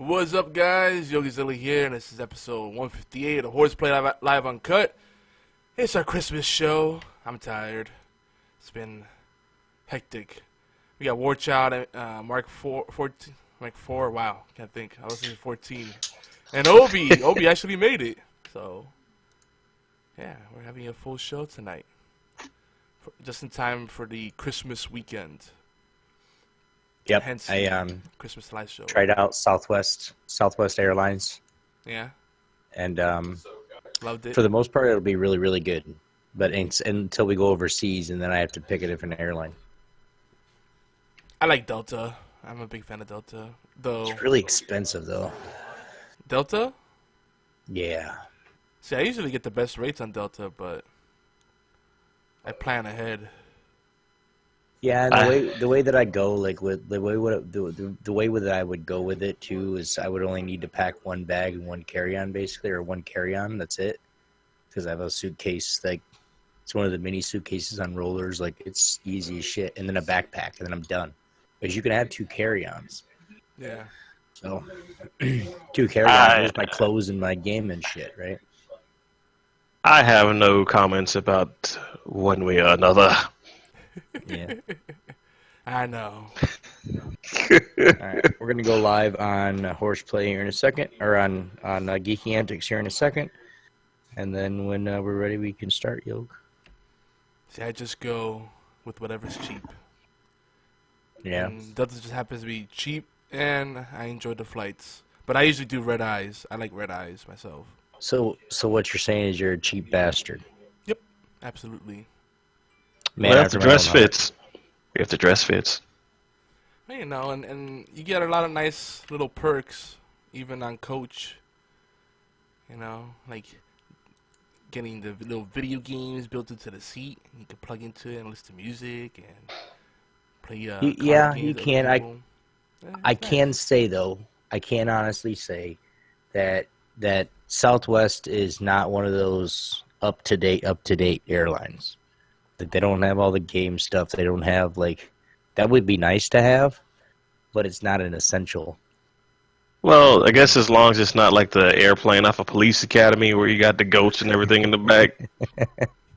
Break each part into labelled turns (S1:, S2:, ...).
S1: What's up, guys? YogiZilla here, and this is episode 158 of HorsePLAY Live Uncut. It's our Christmas show. I'm tired. It's been hectic. We got War Child and Mark 4. Wow, can't think. I was thinking 14. And Obi actually made it. So, yeah, we're having a full show tonight, just in time for the Christmas weekend.
S2: Yep,
S1: Hence,
S2: I
S1: Christmas live show.
S2: tried out Southwest Airlines.
S1: Yeah.
S2: And
S1: Loved it.
S2: for the most part, it'll be really, really good. But until we go overseas, and then I have to pick a different airline.
S1: I like Delta. I'm a big fan of Delta, though.
S2: It's really expensive, though.
S1: Delta?
S2: Yeah.
S1: See, I usually get the best rates on Delta, but I plan ahead.
S2: Yeah, and the way that I go, like with the way that I would go with it too is I would only need to pack one bag and one carry-on basically, or one carry-on. That's it, because I have a suitcase like it's one of the mini suitcases on rollers. Like it's easy as shit, and then a backpack, and then I'm done. Because you can have two carry-ons.
S1: Yeah.
S2: So two carry-ons, there's my clothes and my game and shit, right?
S3: I have no comments about one way or another.
S2: Yeah.
S1: I know.
S2: All right, we're gonna go live on HorsePLAY here in a second, or on Geeky Antics here in a second, and then when we're ready, we can start. Yoke.
S1: See, I just go with whatever's cheap.
S2: Yeah.
S1: And Delta just happens to be cheap, and I enjoy the flights. But I usually do red eyes. I like red eyes myself.
S2: So what you're saying is you're a cheap bastard.
S1: Yep, absolutely.
S2: Man,
S3: Well, if the dress fits. If the dress fits.
S1: You know, and you get a lot of nice little perks, even on coach. You know, like getting the little video games built into the seat. You can plug into it and listen to music and play.
S2: Yeah, you can. I
S1: it's
S2: can
S1: nice.
S2: say though, I can honestly say that Southwest is not one of those up to date airlines. That they don't have all the game stuff. They don't have that would be nice to have, but it's not an essential.
S3: Well, I guess as long as it's not like the airplane off a police academy where you got the goats and everything in the back.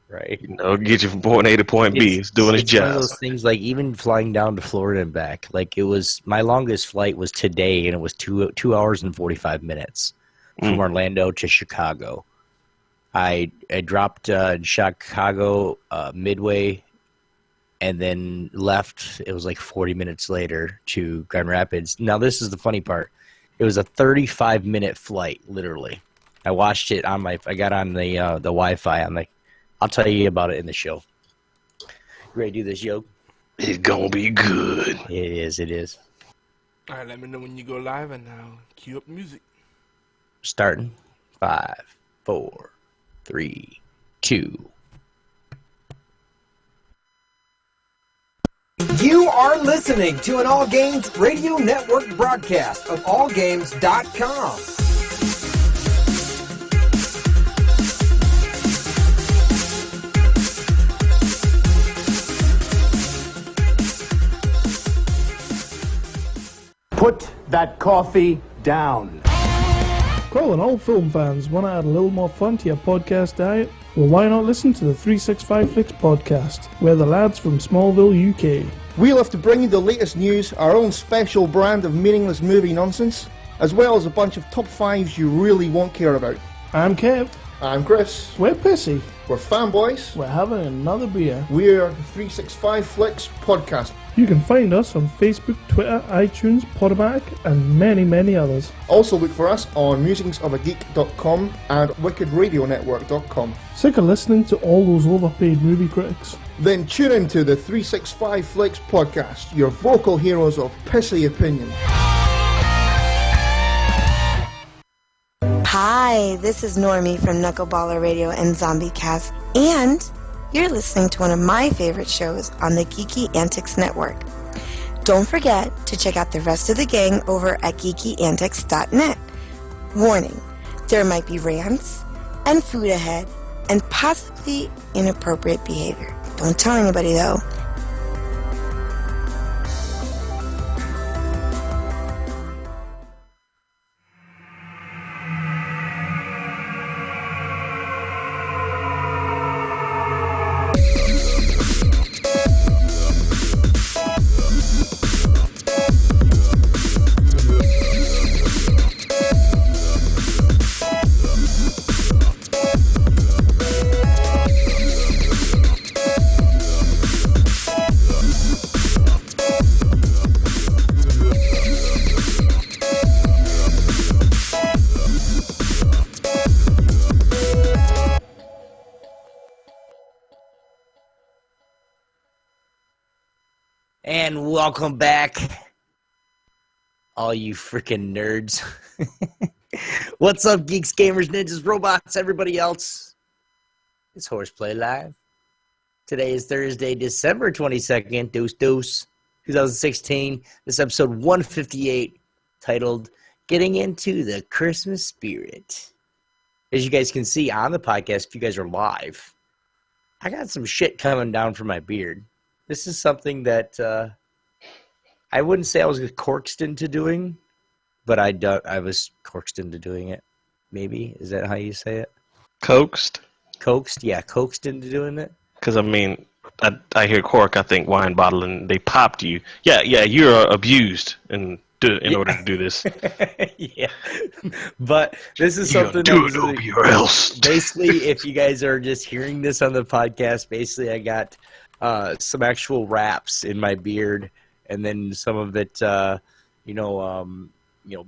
S2: Right.
S3: You know, get you from point A to point B. It's doing its
S2: It's one of
S3: job.
S2: those things like even flying down to Florida and back. Like it was my longest flight was today, and it was 2 hours and 45 minutes from Orlando to Chicago. I dropped Chicago midway, and then left. It was like 40 minutes later to Grand Rapids. Now this is the funny part. It was a 35-minute flight, literally. I watched it on I got on the Wi-Fi. I'll tell you about it in the show. You ready to do this, Yoke?
S3: It's gonna be good.
S2: It is.
S1: All right, let me know when you go live, and now cue up music.
S2: Starting. 5, 4, 3, 2.
S4: You are listening to an All Games Radio Network broadcast of allgames.com.
S5: Put that coffee down.
S6: Calling all film fans, want to add a little more fun to your podcast diet? Well, why not listen to the 365 Flicks podcast, where the lads from Smallville, UK.
S7: We love to bring you the latest news, our own special brand of meaningless movie nonsense, as well as a bunch of top 5s you really won't care about.
S6: I'm Kev.
S7: I'm Chris.
S6: We're pissy.
S7: We're fanboys.
S6: We're having another beer.
S7: We're the 365 Flicks podcast.
S6: You can find us on Facebook, Twitter, iTunes, Podomatic, and many, many others.
S7: Also look for us on musingsofageek.com and wickedradionetwork.com.
S6: Sick of listening to all those overpaid movie critics?
S7: Then tune into the 365 Flicks podcast, your vocal heroes of pissy opinion.
S8: Hi, this is Normie from Knuckleballer Radio and Zombie Cast, and you're listening to one of my favorite shows on the Geeky Antics Network. Don't forget to check out the rest of the gang over at geekyantics.net. Warning, there might be rants and food ahead and possibly inappropriate behavior. Don't tell anybody though.
S2: And welcome back, all you freaking nerds. What's up, geeks, gamers, ninjas, robots, everybody else? It's HorsePLAY Live. Today is Thursday, December 22nd, 2016. This is episode 158, titled Getting Into the Christmas Spirit. As you guys can see on the podcast, if you guys are live, I got some shit coming down from my beard. This is something that I wouldn't say I was coaxed into doing, but I was coaxed into doing it. Maybe. Is that how you say it?
S3: Coaxed?
S2: Coaxed? Yeah, coaxed into doing it.
S3: Because, I mean, I hear cork, I think wine bottle, and they popped you. Yeah, you're abused in order to do this.
S2: Yeah. But this is
S3: You
S2: something
S3: do
S2: that
S3: it, Opie, or else.
S2: basically, if you guys are just hearing this on the podcast, basically I got some actual wraps in my beard, and then some of it,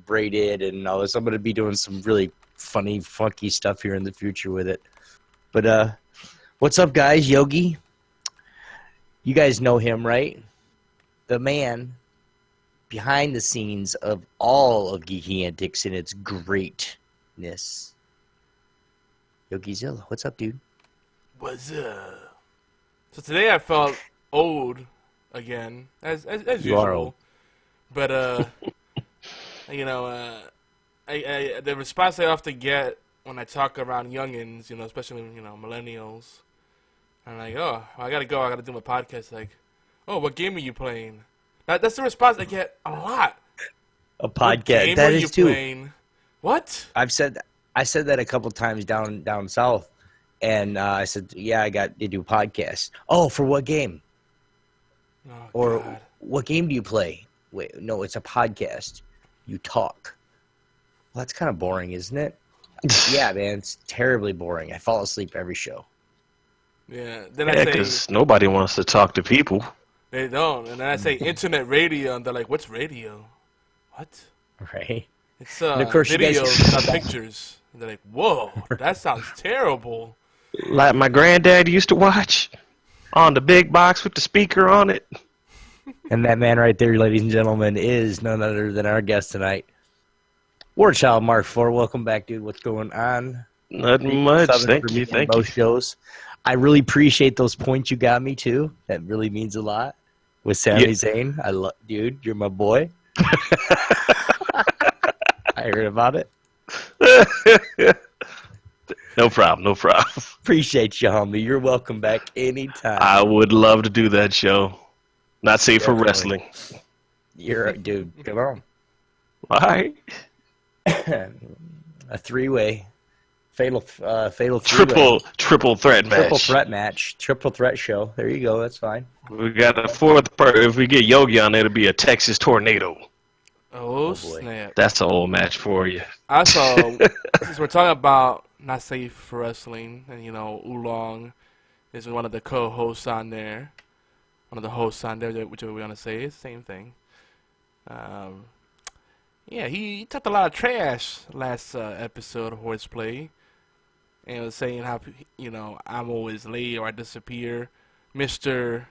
S2: braided and all this. I'm going to be doing some really funny, funky stuff here in the future with it. But what's up, guys? Yogi, you guys know him, right? The man behind the scenes of all of Geeky Antics and its greatness. Yogizilla, what's up, dude?
S1: What's up? So today I felt old again, as
S2: You
S1: usual.
S2: are old.
S1: But the response I often get when I talk around youngins, especially millennials, I'm like, oh, I gotta go. I gotta do my podcast. Like, oh, what game are you playing? That's the response I get a lot.
S2: A
S1: What
S2: podcast.
S1: game
S2: That
S1: are
S2: is
S1: you
S2: too.
S1: playing? What?
S2: I said that a couple times down south, and I said, yeah, I got to do podcasts. Oh, for what game?
S1: Oh,
S2: Or
S1: God.
S2: what game do you play? Wait, no, it's a podcast. You talk. Well, that's kind of boring, isn't it? Yeah, man, it's terribly boring. I fall asleep every show.
S1: Yeah. Then
S3: Yeah,
S1: I say
S3: because nobody wants to talk to people.
S1: they don't, and then I say internet radio, and they're like, "What's radio? What?
S2: Right?
S1: It's
S2: And of course you guys-
S1: videos, not pictures." And they're like, "Whoa, that sounds terrible."
S3: Like my granddad used to watch on the big box with the speaker on it.
S2: And that man right there, ladies and gentlemen, is none other than our guest tonight, Warchild Mark IV. Welcome back, dude. What's going on?
S3: Nothing much.
S2: Subbing
S3: Thank
S2: for
S3: you.
S2: me on
S3: Thank you.
S2: both shows. I really appreciate those points you got me too. That really means a lot. With Sami Zayn, I love, dude. You're my boy. I heard about it.
S3: No problem. No problem.
S2: Appreciate you, homie. You're welcome back anytime.
S3: I would love to do that show. Not safe for
S2: Definitely.
S3: wrestling.
S2: You're a dude. Come on.
S3: All right.
S2: A three-way, fatal three-way.
S3: Triple threat match.
S2: Triple threat match. Triple threat show. There you go. That's fine.
S3: We got a fourth part. If we get Yogi on there, it'll be a Texas tornado.
S1: Oh,
S2: boy.
S1: snap!
S3: That's an old match for you.
S1: Also, since we're talking about not safe for wrestling, and Oolong is one of the co-hosts on there, one of the hosts on there, whichever we want to say, it's the same thing. Yeah, he talked a lot of trash last episode of HorsePLAY, and was saying how I'm always late or I disappear. Mr.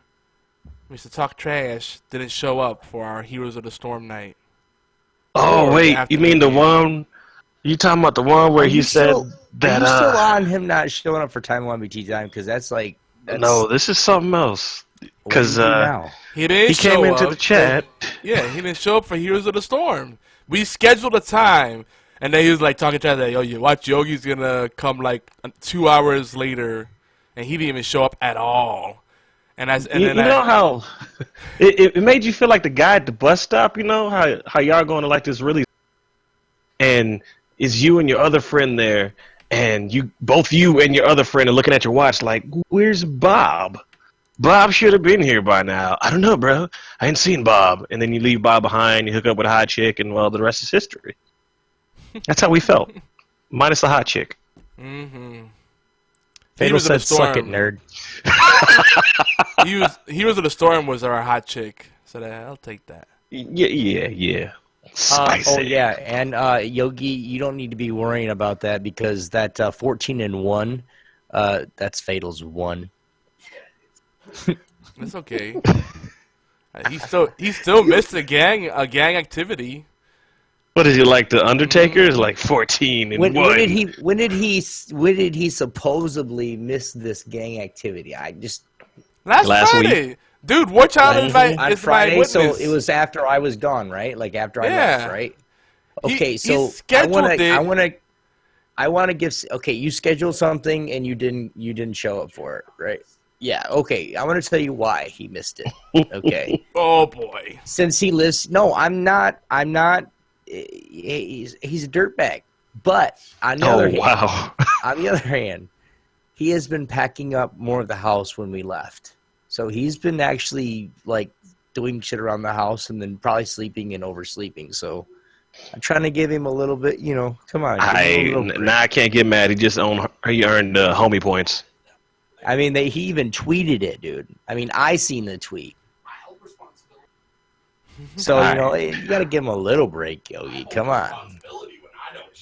S1: Talk Trash didn't show up for our Heroes of the Storm night.
S3: Oh,
S1: Or
S3: wait.
S1: after
S3: You mean the
S1: game.
S3: one? You talking about the one where he said that?
S2: Are you still on him not showing up for Time 1BT time? Because that's like...
S3: No, this is something else.
S2: What do you
S3: Because
S2: do now?
S1: He didn't
S3: he
S1: show
S3: came into
S1: up.
S3: the chat.
S1: Yeah, he didn't show up for Heroes of the Storm. We scheduled a time, and then he was like talking to us like, "Yo, you watch Yogi's gonna come like 2 hours later," and he didn't even show up at all. And
S3: You know how it made you feel like the guy at the bus stop. You know how y'all going to like this really, and it's you and your other friend there, and both you and your other friend are looking at your watch like, "Where's Bob? Bob should have been here by now." "I don't know, bro. I ain't seen Bob." And then you leave Bob behind, you hook up with a hot chick, and well, the rest is history. That's how we felt. Minus the hot chick.
S1: Mm-hmm.
S2: Fatal
S1: Heroes of the
S2: said, "Suck it,
S1: Storm.
S2: nerd."
S1: Heroes of the Storm was our hot chick, so I'll take that.
S3: Yeah. Spicy.
S2: Oh yeah, and Yogi, you don't need to be worrying about that because that 14-1, that's Fatal's one.
S1: It's okay. He still missed a gang activity.
S3: What is he like? The Undertaker is like 14 and
S2: When
S3: 1.
S2: did he supposedly miss this gang activity?
S1: Last Friday.
S3: week.
S1: Dude, what child
S2: on
S1: is
S2: Friday,
S1: my
S2: so
S1: witness?
S2: it was after I was gone, right? Like after I left, right? Okay,
S1: he
S2: so
S1: scheduled
S2: I want to give. Okay, you scheduled something and you didn't show up for it, right? Yeah. Okay, I want to tell you why he missed it. Okay.
S1: Oh boy.
S2: Since he lives, no, I'm not. He's a dirtbag. But on the other hand,
S3: wow.
S2: on the other hand, he has been packing up more of the house when we left. So he's been actually like doing shit around the house and then probably sleeping and oversleeping. So I'm trying to give him a little bit, come on.
S3: I can't get mad. He earned homie points.
S2: I mean, he even tweeted it, dude. I mean, I seen the tweet. So, you got to give him a little break, Yogi. Come on.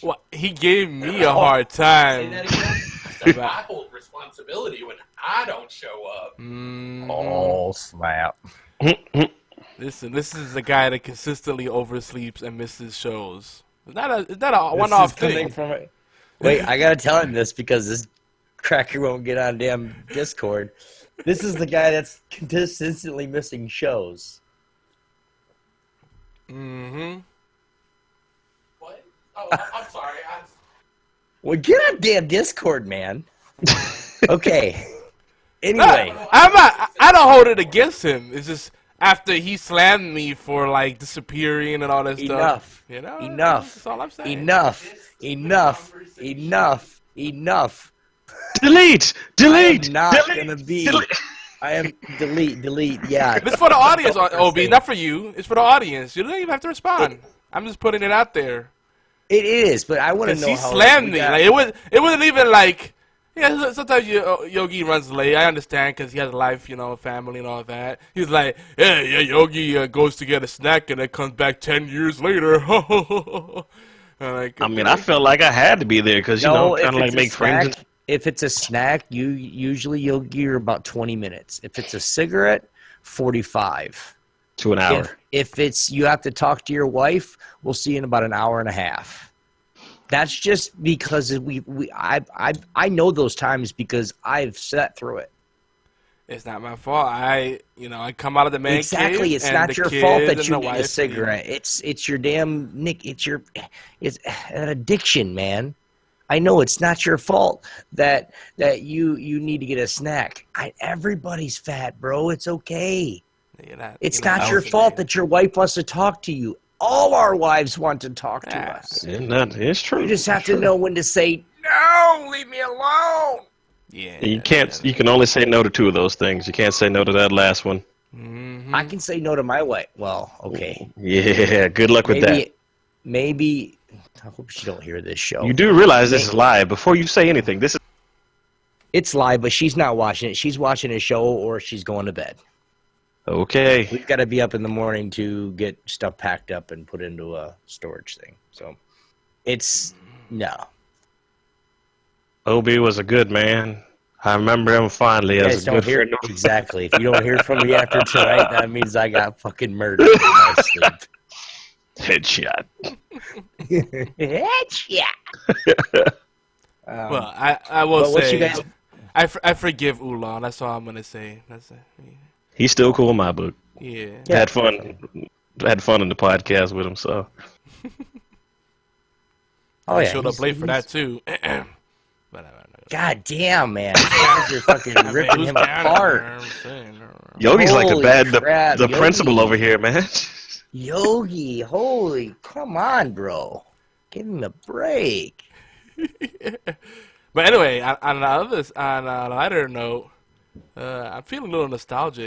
S1: Well, he gave me a hard time.
S9: I hold responsibility when I don't show up.
S2: Oh, slap.
S1: Listen, this is the guy that consistently oversleeps and misses shows. It's not a one-off thing.
S2: Wait, I gotta tell him this because this cracker won't get on damn Discord. This is the guy that's consistently missing shows.
S1: Mm-hmm.
S9: What? Oh, I'm sorry.
S2: Well, get on damn Discord, man. Okay. Anyway,
S1: I don't hold it against him. It's just after he slammed me for like disappearing and all that stuff.
S2: Enough.
S1: That's all I'm saying.
S2: Enough.
S3: Delete.
S2: I am not gonna be. I am delete. Yeah.
S1: It's for the audience, OB, not for you. It's for the audience. You don't even have to respond. I'm just putting it out there.
S2: It is, but I want to know
S1: he
S2: how
S1: slammed me. Like, it wasn't even like. Yeah, sometimes Yogi runs late. I understand because he has a life, family and all that. He's like, yeah, Yogi goes to get a snack and then comes back 10 years later. Like,
S3: I mean, I felt like I had to be there because, kind of like make friends.
S2: If it's a snack, you'll gear about 20 minutes. If it's a cigarette, 45
S3: to an hour.
S2: If it's you have to talk to your wife, we'll see you in about an hour and a half. That's just because I know those times because I've sat through it.
S1: It's not my fault. I come out of the man
S2: exactly.
S1: cave
S2: It's
S1: and
S2: not
S1: the
S2: your
S1: kid
S2: fault that
S1: and
S2: you
S1: the
S2: need a
S1: wife
S2: cigarette. It's your damn Nick. It's an addiction, man. I know it's not your fault that you need to get a snack. Everybody's fat, bro. It's okay. It's not your fault that your wife wants to talk to you. All our wives want to talk to us.
S3: It's true.
S2: You just have to know when to say, no, leave me alone.
S1: Yeah.
S3: You can't. You can only say no to 2 of those things. You can't say no to that last one.
S1: Mm-hmm.
S2: I can say no to my wife. Well, okay.
S3: Yeah, good luck with that.
S2: Maybe. I hope she don't hear this show.
S3: You do realize this is live. Before you say anything, this is.
S2: It's live, but she's not watching it. She's watching a show or she's going to bed.
S3: Okay.
S2: We've got to be up in the morning to get stuff packed up and put into a storage thing. So, no.
S3: Obi was a good man. I remember him fondly as a good friend.
S2: Exactly. If you don't hear from me after tonight, that means I got fucking murdered in my sleep.
S3: Headshot.
S2: Headshot.
S1: Well, I will say,
S2: you guys...
S1: I forgive Oolong. That's all I'm gonna say. That's it. Yeah.
S3: He's still cool in my book.
S1: Yeah.
S3: Had fun. Had fun in the podcast with him. So.
S1: Oh yeah. Showed up late for that too.
S2: God damn, man! You're fucking ripping him apart.
S3: Yogi's like the principal over here, man.
S2: Yogi, come on, bro. Give him a break.
S1: But anyway, on a lighter note, I'm feeling a little nostalgic.